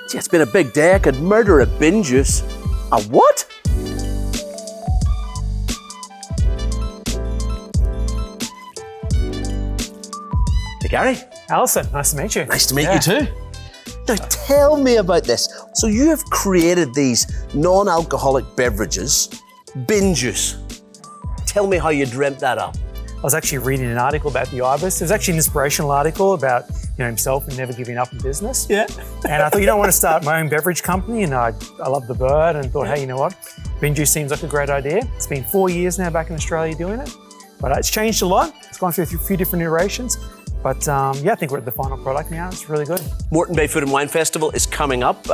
Gee, it's been a big day. I could murder a bin juice. A what? Hey, Gary. Alastair, nice to meet you. Nice to meet you too. Now tell me about this. So you have created these non-alcoholic beverages, bin juice. Tell me how you dreamt that up. I was actually reading an article about the Ibis. It was actually an inspirational article about himself and never giving up in business. Yeah. And I thought, I want to start my own beverage company, and I love the bird, and thought, hey, you know what? Bin juice seems like a great idea. It's been 4 years now back in Australia doing it, but it's changed a lot. It's gone through a few different iterations. But I think we're at the final product now. It's really good. Moreton Bay Food and Wine Festival is coming up.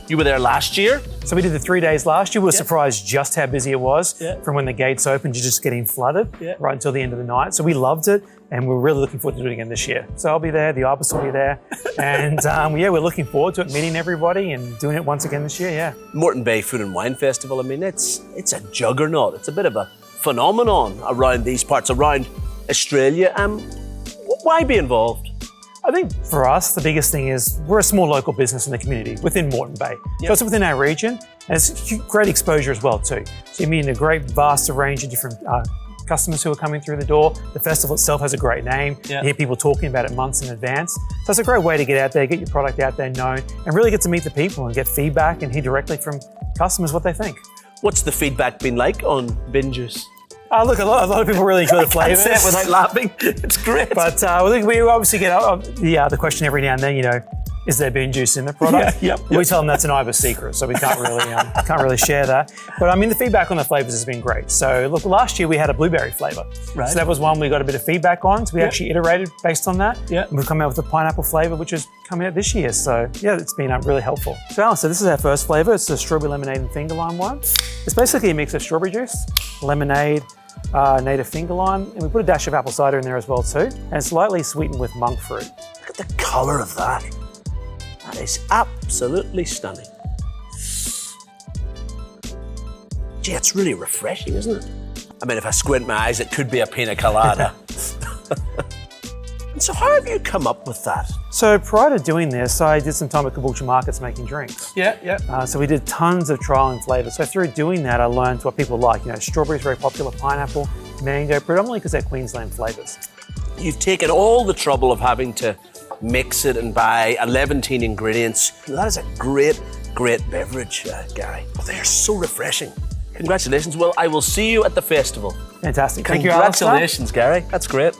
You were there last year. So we did the 3 days last year. We were surprised just how busy it was. From when the gates opened, you're just getting flooded right until the end of the night. So we loved it, and we're really looking forward to doing it again this year. So I'll be there, the Ibis will be there. And we're looking forward to it, meeting everybody and doing it once again this year, Moreton Bay Food and Wine Festival, I mean, it's a juggernaut. It's a bit of a phenomenon around these parts, around Australia. Why be involved? I think for us, the biggest thing is we're a small local business in the community within Moreton Bay. So it's within our region, and it's great exposure as well too. So you meet a great vast range of different customers who are coming through the door. The festival itself has a great name. You hear people talking about it months in advance. So it's a great way to get out there, get your product out there known, and really get to meet the people and get feedback and hear directly from customers what they think. What's the feedback been like on bin juice? Look, a lot of people really enjoy the flavours. I can't say it without laughing. It's great. But we obviously get the question every now and then, is there bin juice in the product? We tell them that's an Ibis secret, so we can't really share that. But the feedback on the flavours has been great. So look, last year we had a blueberry flavour. Right. So that was one we got a bit of feedback on. So we actually iterated based on that. And we've come out with a pineapple flavour, which is coming out this year. So it's been really helpful. So Alistair, this is our first flavour. It's the strawberry lemonade and finger lime one. It's basically a mix of strawberry juice, lemonade, native finger lime, and we put a dash of apple cider in there as well too. And it's lightly sweetened with monk fruit. Look at the colour of that. That is absolutely stunning. Gee, it's really refreshing, isn't it? I mean, if I squint my eyes, it could be a pina colada. And so how have you come up with that? So prior to doing this, I did some time at Caboolture Markets making drinks. So we did tons of trial and flavour. So through doing that, I learned what people like. Strawberry is very popular, pineapple, mango, predominantly because they're Queensland flavours. You've taken all the trouble of having to mix it and buy 11 ingredients. That is a great, great beverage, Gary. They are so refreshing. Congratulations. Well, I will see you at the festival. Fantastic. Thank you, Alastair. Congratulations, Gary. That's great.